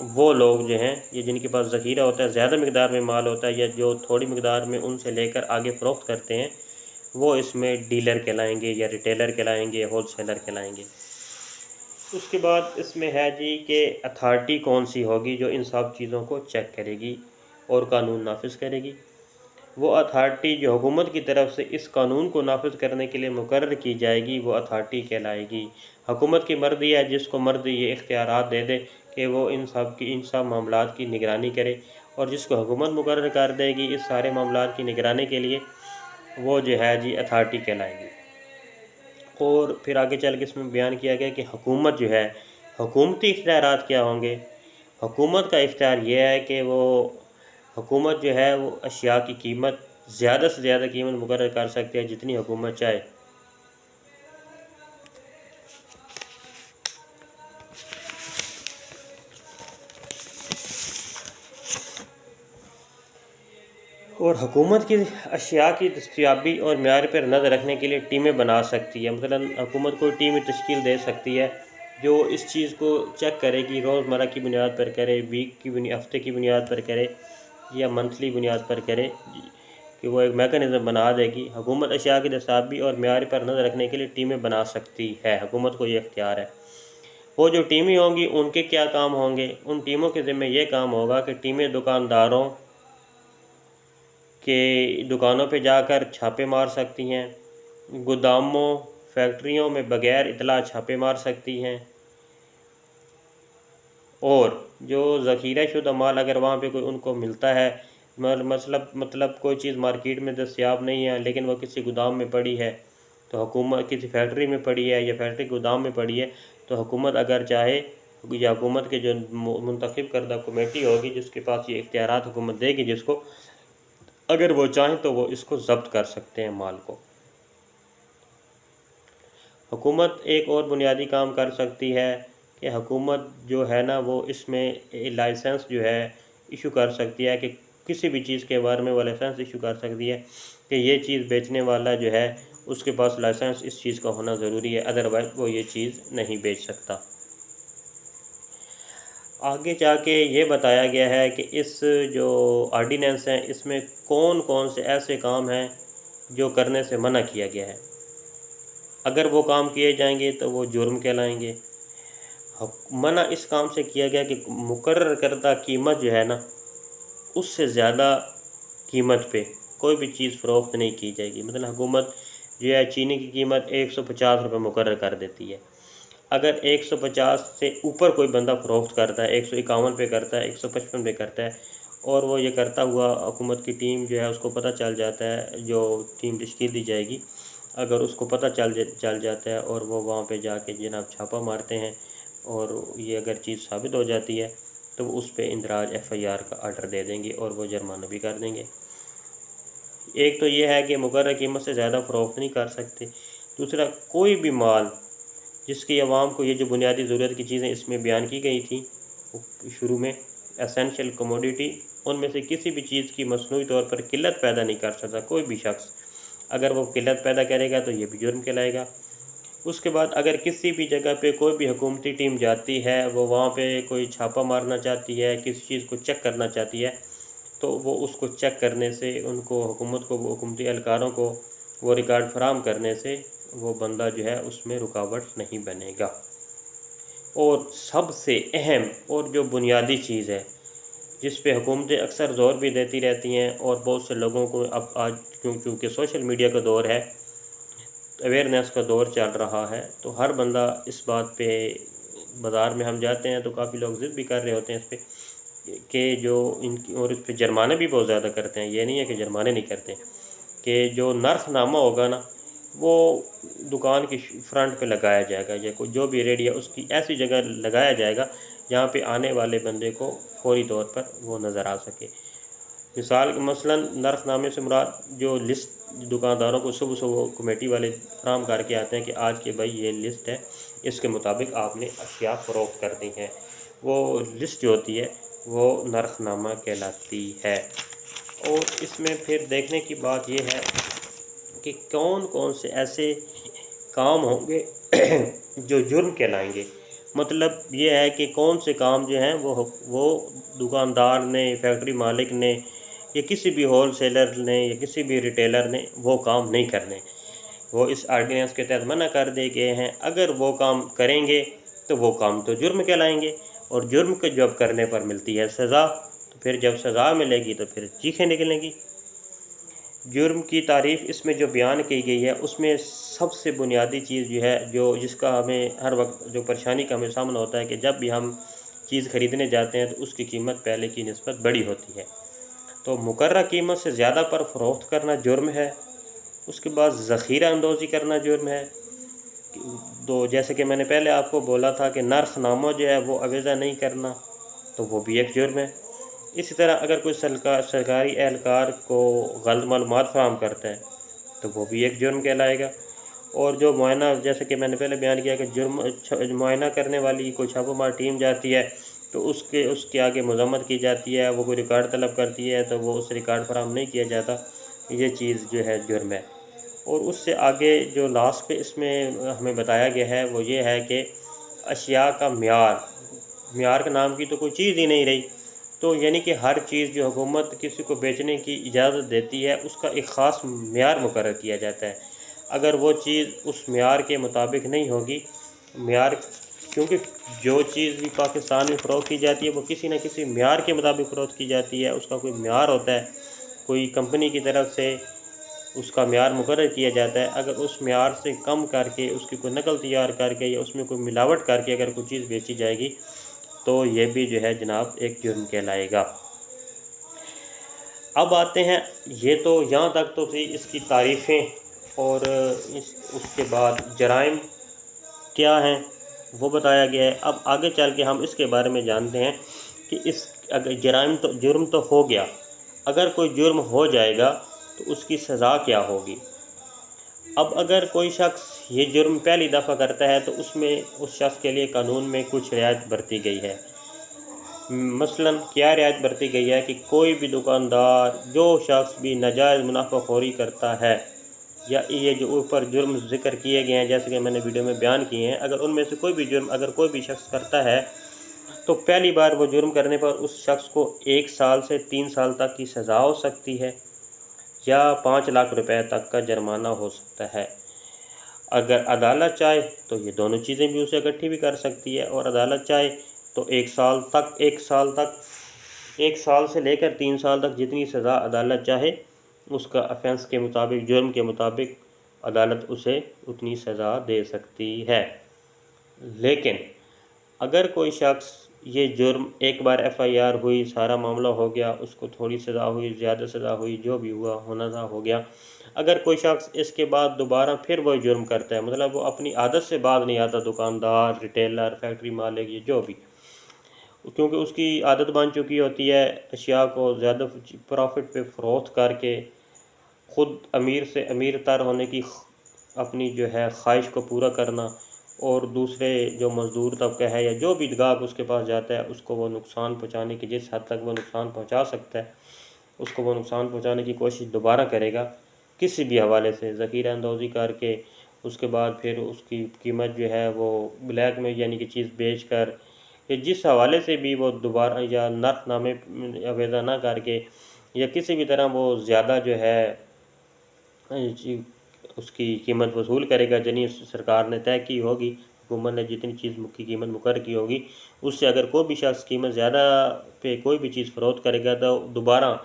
وہ لوگ جو ہیں یہ جن کے پاس ذخیرہ ہوتا ہے، زیادہ مقدار میں مال ہوتا ہے، یا جو تھوڑی مقدار میں ان سے لے کر آگے فروخت کرتے ہیں، وہ اس میں ڈیلر کہلائیں گے یا ریٹیلر کہلائیں گے، ہول سیلر کہلائیں گے۔ اس کے بعد اس میں ہے جی کہ اتھارٹی کون سی ہوگی جو ان سب چیزوں کو چیک کرے گی اور قانون نافذ کرے گی۔ وہ اتھارٹی جو حکومت کی طرف سے اس قانون کو نافذ کرنے کے لیے مقرر کی جائے گی، وہ اتھارٹی کہلائے گی۔ حکومت کی مرضی ہے، جس کو مرضی یہ اختیارات دے دے کہ وہ ان سب معاملات کی نگرانی کرے، اور جس کو حکومت مقرر کر دے گی اس سارے معاملات کی نگرانی کے لیے، وہ جو ہے جی اتھارٹی کہلائے گی۔ اور پھر آگے چل کے اس میں بیان کیا گیا کہ حکومت جو ہے، حکومتی اختیارات کیا ہوں گے۔ حکومت کا اختیار یہ ہے کہ وہ حکومت جو ہے وہ اشیاء کی قیمت زیادہ سے زیادہ قیمت مقرر کر سکتے ہیں جتنی حکومت چاہے۔ اور حکومت کی اشیاء کی دستیابی اور معیار پر نظر رکھنے کے لیے ٹیمیں بنا سکتی ہے۔ مثلا حکومت کوئی ٹیم تشکیل دے سکتی ہے جو اس چیز کو چیک کرے گی، روزمرہ کی بنیاد پر کرے، ہفتے کی بنیاد پر کرے یا منتھلی بنیاد پر کرے، کہ وہ ایک میکانزم بنا دے گی۔ حکومت اشیاء کی دستیابی اور معیار پر نظر رکھنے کے لیے ٹیمیں بنا سکتی ہے، حکومت کو یہ اختیار ہے۔ وہ جو ٹیمیں ہوں گی ان کے کیا کام ہوں گے؟ ان ٹیموں کے ذمہ یہ کام ہوگا کہ ٹیمیں دکانداروں کے دکانوں پہ جا کر چھاپے مار سکتی ہیں، گوداموں، فیکٹریوں میں بغیر اطلاع چھاپے مار سکتی ہیں، اور جو ذخیرہ شدہ مال اگر وہاں پہ کوئی ان کو ملتا ہے، مطلب کوئی چیز مارکیٹ میں دستیاب نہیں ہے لیکن وہ کسی گودام میں پڑی ہے، تو حکومت کسی فیکٹری میں پڑی ہے یا فیکٹری گودام میں پڑی ہے، تو حکومت اگر چاہے یا حکومت کے جو منتخب کردہ کمیٹی ہوگی جس کے پاس یہ اختیارات حکومت دے گی جس کو، اگر وہ چاہیں تو وہ اس کو ضبط کر سکتے ہیں مال کو۔ حکومت ایک اور بنیادی کام کر سکتی ہے کہ حکومت جو ہے نا وہ اس میں لائسنس جو ہے ایشو کر سکتی ہے، کہ کسی بھی چیز کے بارے میں وہ لائسنس ایشو کر سکتی ہے کہ یہ چیز بیچنے والا جو ہے اس کے پاس لائسنس اس چیز کا ہونا ضروری ہے، ادروائز وہ یہ چیز نہیں بیچ سکتا۔ آگے جا کے یہ بتایا گیا ہے کہ اس جو آرڈیننس ہیں اس میں کون کون سے ایسے کام ہیں جو کرنے سے منع کیا گیا ہے۔ اگر وہ کام کیے جائیں گے تو وہ جرم کہلائیں گے۔ منع اس کام سے کیا گیا کہ مقرر کردہ قیمت جو ہے نا اس سے زیادہ قیمت پہ کوئی بھی چیز فروخت نہیں کی جائے گی۔ مثلا حکومت جو ہے چینی کی قیمت 150 روپے مقرر کر دیتی ہے، اگر 150 سے اوپر کوئی بندہ فروخت کرتا ہے، 151 پہ کرتا ہے، 155 پہ کرتا ہے، اور وہ یہ کرتا ہوا حکومت کی ٹیم جو ہے اس کو پتہ چل جاتا ہے، جو ٹیم تشکیل دی جائے گی، اگر اس کو پتہ چل جاتا ہے اور وہ وہاں پہ جا کے جناب چھاپا مارتے ہیں اور یہ اگر چیز ثابت ہو جاتی ہے تو وہ اس پہ اندراج FIR کا آرڈر دے دیں گے اور وہ جرمانہ بھی کر دیں گے۔ ایک تو یہ ہے کہ مقررہ قیمت سے زیادہ فروخت نہیں کر سکتے۔ دوسرا، کوئی بھی مال جس کی عوام کو یہ جو بنیادی ضرورت کی چیزیں اس میں بیان کی گئی تھیں شروع میں، اسینشیل کموڈیٹی، ان میں سے کسی بھی چیز کی مصنوعی طور پر قلت پیدا نہیں کر سکتا کوئی بھی شخص۔ اگر وہ قلت پیدا کرے گا تو یہ بھی جرم کہلائے گا۔ اس کے بعد اگر کسی بھی جگہ پہ کوئی بھی حکومتی ٹیم جاتی ہے، وہ وہاں پہ کوئی چھاپا مارنا چاہتی ہے، کسی چیز کو چیک کرنا چاہتی ہے، تو وہ اس کو چیک کرنے سے ان کو حکومت کو، حکومتی اہلکاروں کو وہ ریکارڈ فراہم کرنے سے وہ بندہ جو ہے اس میں رکاوٹ نہیں بنے گا۔ اور سب سے اہم اور جو بنیادی چیز ہے جس پہ حکومتیں اکثر زور بھی دیتی رہتی ہیں اور بہت سے لوگوں کو اب آج کیونکہ سوشل میڈیا کا دور ہے، اویئرنیس کا دور چل رہا ہے، تو ہر بندہ اس بات پہ، بازار میں ہم جاتے ہیں تو کافی لوگ ضد بھی کر رہے ہوتے ہیں اس پہ کہ جو ان کی، اور اس پہ جرمانے بھی بہت زیادہ کرتے ہیں، یہ نہیں ہے کہ جرمانے نہیں کرتے، کہ جو نرخ نامہ ہوگا نا وہ دکان کی فرنٹ پہ لگایا جائے گا، یا کوئی جو بھی ریڈی ہے اس کی ایسی جگہ لگایا جائے گا جہاں پہ آنے والے بندے کو فوری طور پر وہ نظر آ سکے۔ مثلا نرخ نامے سے مراد جو لسٹ دکانداروں کو صبح صبح کمیٹی والے فراہم کر کے آتے ہیں کہ آج کے بھائی یہ لسٹ ہے، اس کے مطابق آپ نے اشیاء فروخت کر دی ہیں، وہ لسٹ جو ہوتی ہے وہ نرخ نامہ کہلاتی ہے۔ اور اس میں پھر دیکھنے کی بات یہ ہے کہ کون کون سے ایسے کام ہوں گے جو جرم کہلائیں گے۔ مطلب یہ ہے کہ کون سے کام جو ہیں وہ دکاندار نے، فیکٹری مالک نے، یا کسی بھی ہول سیلر نے، یا کسی بھی ریٹیلر نے وہ کام نہیں کرنے، وہ اس آرڈیننس کے تحت منع کر دیے گئے ہیں۔ اگر وہ کام کریں گے تو وہ کام تو جرم کہلائیں گے، اور جرم کے جب کرنے پر ملتی ہے سزا، تو پھر جب سزا ملے گی تو پھر چیخیں نکلیں گی۔ جرم کی تعریف اس میں جو بیان کی گئی ہے، اس میں سب سے بنیادی چیز جو ہے، جس کا ہمیں ہر وقت جو پریشانی کا ہمیں سامنا ہوتا ہے کہ جب بھی ہم چیز خریدنے جاتے ہیں تو اس کی قیمت پہلے کی نسبت بڑی ہوتی ہے، تو مقررہ قیمت سے زیادہ پر فروخت کرنا جرم ہے۔ اس کے بعد ذخیرہ اندوزی کرنا جرم ہے، تو جیسے کہ میں نے پہلے آپ کو بولا تھا کہ نرخ نامہ جو ہے وہ اویزہ نہیں کرنا، تو وہ بھی ایک جرم ہے۔ اسی طرح اگر کوئی سرکاری اہلکار کو غلط معلومات فراہم کرتا ہے تو وہ بھی ایک جرم کہلائے گا۔ اور جو معائنہ، جیسے کہ میں نے پہلے بیان کیا کہ معائنہ کرنے والی کوئی چھاپہ مار ٹیم جاتی ہے تو اس کے آگے مذمت کی جاتی ہے، وہ کوئی ریکارڈ طلب کرتی ہے تو وہ اس ریکارڈ فراہم نہیں کیا جاتا، یہ چیز جو ہے جرم ہے۔ اور اس سے آگے جو لاسٹ پہ اس میں ہمیں بتایا گیا ہے وہ یہ ہے کہ اشیاء کا معیار کا نام کی تو کوئی چیز ہی نہیں رہی، تو یعنی کہ ہر چیز جو حکومت کسی کو بیچنے کی اجازت دیتی ہے اس کا ایک خاص معیار مقرر کیا جاتا ہے۔ اگر وہ چیز اس معیار کے مطابق نہیں ہوگی، کیونکہ جو چیز بھی پاکستان میں فروخت کی جاتی ہے وہ کسی نہ کسی معیار کے مطابق فروخت کی جاتی ہے، اس کا کوئی معیار ہوتا ہے، کوئی کمپنی کی طرف سے اس کا معیار مقرر کیا جاتا ہے۔ اگر اس معیار سے کم کر کے اس کی کوئی نقل تیار کر کے یا اس میں کوئی ملاوٹ کر کے اگر کوئی چیز بیچی جائے گی تو یہ بھی جو ہے جناب ایک جرم کہلائے گا۔ اب آتے ہیں، یہ تو یہاں تک تو تھی اس کی تعریفیں، اور اس کے بعد جرائم کیا ہیں وہ بتایا گیا ہے۔ اب آگے چل کے ہم اس کے بارے میں جانتے ہیں کہ اگر جرم تو ہو گیا، اگر کوئی جرم ہو جائے گا تو اس کی سزا کیا ہوگی۔ اب اگر کوئی شخص یہ جرم پہلی دفعہ کرتا ہے تو اس شخص کے لیے قانون میں کچھ رعایت برتی گئی ہے۔ مثلاً کیا رعایت برتی گئی ہے کہ کوئی بھی دکاندار، جو شخص بھی ناجائز منافع خوری کرتا ہے، یا یہ جو اوپر جرم ذکر کیے گئے ہیں جیسے کہ میں نے ویڈیو میں بیان کیے ہیں، اگر ان میں سے کوئی بھی جرم اگر کوئی بھی شخص کرتا ہے تو پہلی بار وہ جرم کرنے پر اس شخص کو 1 سال سے 3 سال تک کی سزا ہو سکتی ہے، یا 5 لاکھ روپے تک کا جرمانہ ہو سکتا ہے۔ اگر عدالت چاہے تو یہ دونوں چیزیں بھی اسے اکٹھی بھی کر سکتی ہے، اور عدالت چاہے تو 1 سال سے لے کر 3 سال تک جتنی سزا عدالت چاہے اس کا افینس کے مطابق، جرم کے مطابق عدالت اسے اتنی سزا دے سکتی ہے۔ لیکن اگر کوئی شخص یہ جرم ایک بار FIR ہوئی، سارا معاملہ ہو گیا، اس کو تھوڑی سزا ہوئی، زیادہ سزا ہوئی، جو بھی ہوا ہونا تھا ہو گیا، اگر کوئی شخص اس کے بعد دوبارہ پھر وہ جرم کرتا ہے، مطلب وہ اپنی عادت سے باز نہیں آتا، دکاندار، ریٹیلر، فیکٹری مالک، یہ جو بھی، کیونکہ اس کی عادت بن چکی ہوتی ہے اشیاء کو زیادہ پروفٹ پہ فروخت کر کے خود امیر سے امیر تر ہونے کی اپنی جو ہے خواہش کو پورا کرنا، اور دوسرے جو مزدور طبقہ ہے یا جو بھی گاہک اس کے پاس جاتا ہے اس کو وہ نقصان پہنچانے کی، جس حد تک وہ نقصان پہنچا سکتا ہے اس کو وہ نقصان پہنچانے کی کوشش دوبارہ کرے گا کسی بھی حوالے سے، ذخیرہ اندوزی کر کے، اس کے بعد پھر اس کی قیمت جو ہے وہ بلیک میں یعنی کہ چیز بیچ کر، یا جس حوالے سے بھی وہ دوبارہ، یا نرخ نامے اویزہ نہ کر کے، یا کسی بھی طرح وہ زیادہ جو ہے اس کی قیمت وصول کرے گا جتنی سرکار نے طے کی ہوگی، حکومت نے جتنی چیز کی قیمت مقرر کی ہوگی، اس سے اگر کوئی بھی شخص قیمت زیادہ پہ کوئی بھی چیز فروخت کرے گا تو دوبارہ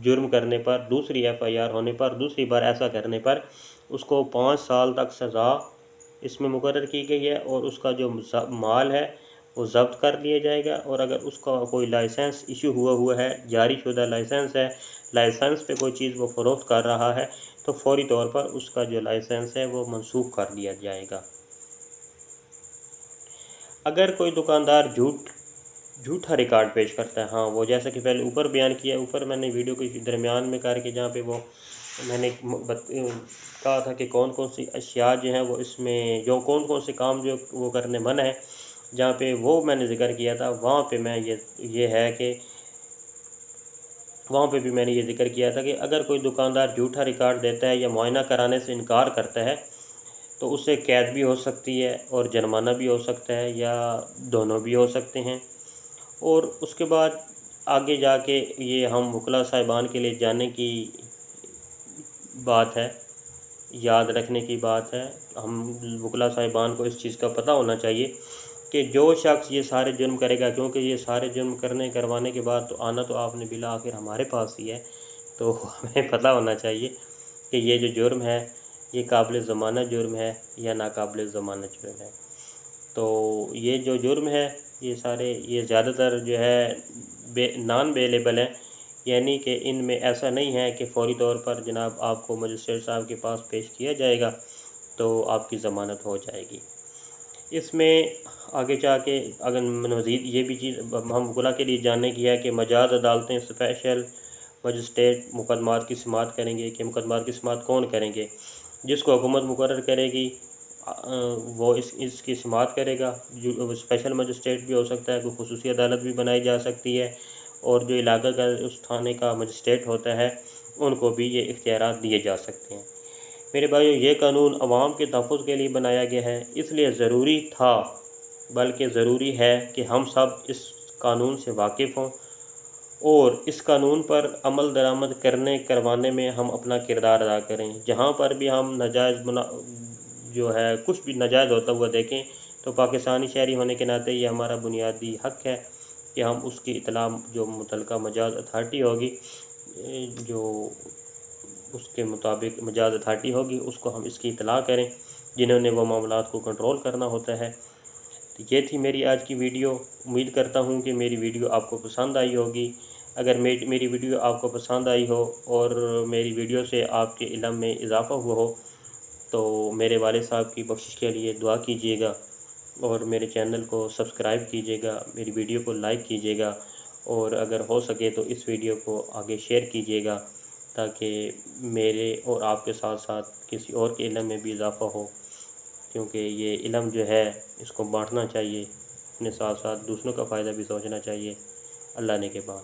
جرم کرنے پر، دوسری FIR ہونے پر، دوسری بار ایسا کرنے پر اس کو 5 سال تک سزا اس میں مقرر کی گئی ہے، اور اس کا جو مال ہے وہ ضبط کر لیا جائے گا، اور اگر اس کا کوئی لائسنس ایشو ہوا ہے، جاری شدہ لائسنس ہے، لائسنس پہ کوئی چیز وہ فروخت کر رہا ہے تو فوری طور پر اس کا جو لائسنس ہے وہ منسوخ کر دیا جائے گا۔ اگر کوئی دکاندار جھوٹا ریکارڈ پیش کرتا ہے، ہاں وہ جیسا کہ پہلے اوپر بیان کیا، اوپر میں نے ویڈیو کے درمیان میں کر کے جہاں پہ وہ میں نے کہا تھا کہ کون کون سی اشیاء جو ہیں وہ اس میں، جو کون کون سے کام جو وہ کرنے منع ہے، جہاں پہ وہ میں نے ذکر کیا تھا، وہاں پہ میں یہ ہے کہ وہاں پہ بھی میں نے یہ ذکر کیا تھا کہ اگر کوئی دکاندار جھوٹا ریکارڈ دیتا ہے یا معائنہ کرانے سے انکار کرتا ہے تو اس سے قید بھی ہو سکتی ہے اور جرمانہ بھی ہو سکتا ہے یا دونوں بھی ہو سکتے ہیں۔ اور اس کے بعد آگے جا کے یہ ہم وکلاء صاحبان کے لیے جاننے کی بات ہے، یاد رکھنے کی بات ہے۔ ہم وکلاء صاحبان کو اس چیز کا پتہ ہونا چاہیے کہ جو شخص یہ سارے جرم کرے گا، کیونکہ یہ سارے جرم کروانے کے بعد تو آنا تو آپ نے بالآخر ہمارے پاس ہی ہے، تو ہمیں پتہ ہونا چاہیے کہ یہ جو جرم ہے یہ قابل ضمانت جرم ہے یا ناقابل ضمانت جرم ہے۔ تو یہ جو جرم ہے یہ زیادہ تر جو ہے نان بیلیبل ہیں، یعنی کہ ان میں ایسا نہیں ہے کہ فوری طور پر جناب آپ کو مجسٹریٹ صاحب کے پاس پیش کیا جائے گا تو آپ کی ضمانت ہو جائے گی۔ اس میں آگے جا کے اگر مزید یہ بھی چیز ہم وکلاء کے لیے جاننے کی ہے کہ مجاز عدالتیں اسپیشل مجسٹریٹ مقدمات کی سماعت کریں گے کہ مقدمات کی سماعت کون کریں گے؟ جس کو حکومت مقرر کرے گی وہ اس کی سماعت کرے گا۔ جو اسپیشل مجسٹریٹ بھی ہو سکتا ہے، کوئی خصوصی عدالت بھی بنائی جا سکتی ہے، اور جو علاقہ کا اس تھانے کا مجسٹریٹ ہوتا ہے ان کو بھی یہ اختیارات دیے جا سکتے ہیں۔ میرے بھائیو، یہ قانون عوام کے تحفظ کے لیے بنایا گیا ہے، اس لیے ضروری تھا بلکہ ضروری ہے کہ ہم سب اس قانون سے واقف ہوں اور اس قانون پر عمل درآمد کروانے میں ہم اپنا کردار ادا کریں۔ جہاں پر بھی ہم ناجائز جو ہے کچھ بھی ناجائز ہوتا ہوا دیکھیں تو پاکستانی شہری ہونے کے ناطے یہ ہمارا بنیادی حق ہے کہ ہم اس کی اطلاع جو متعلقہ مجاز اتھارٹی ہوگی، جو اس کے مطابق مجاز اتھارٹی ہوگی، اس کو ہم اس کی اطلاع کریں جنہوں نے وہ معاملات کو کنٹرول کرنا ہوتا ہے۔ تو یہ تھی میری آج کی ویڈیو۔ امید کرتا ہوں کہ میری ویڈیو آپ کو پسند آئی ہوگی۔ اگر میری ویڈیو آپ کو پسند آئی ہو اور میری ویڈیو سے آپ کے علم میں اضافہ ہوا ہو تو میرے والد صاحب کی بخشش کے لیے دعا کیجیے گا اور میرے چینل کو سبسکرائب کیجیے گا، میری ویڈیو کو لائک کیجیے گا، اور اگر ہو سکے تو اس ویڈیو کو آگے شیئر کیجیے گا تاکہ میرے اور آپ کے ساتھ ساتھ کسی اور کے علم میں بھی اضافہ ہو، کیونکہ یہ علم جو ہے اس کو بانٹنا چاہیے، اپنے ساتھ ساتھ دوسروں کا فائدہ بھی سوچنا چاہیے۔ اللہ نے کے بعد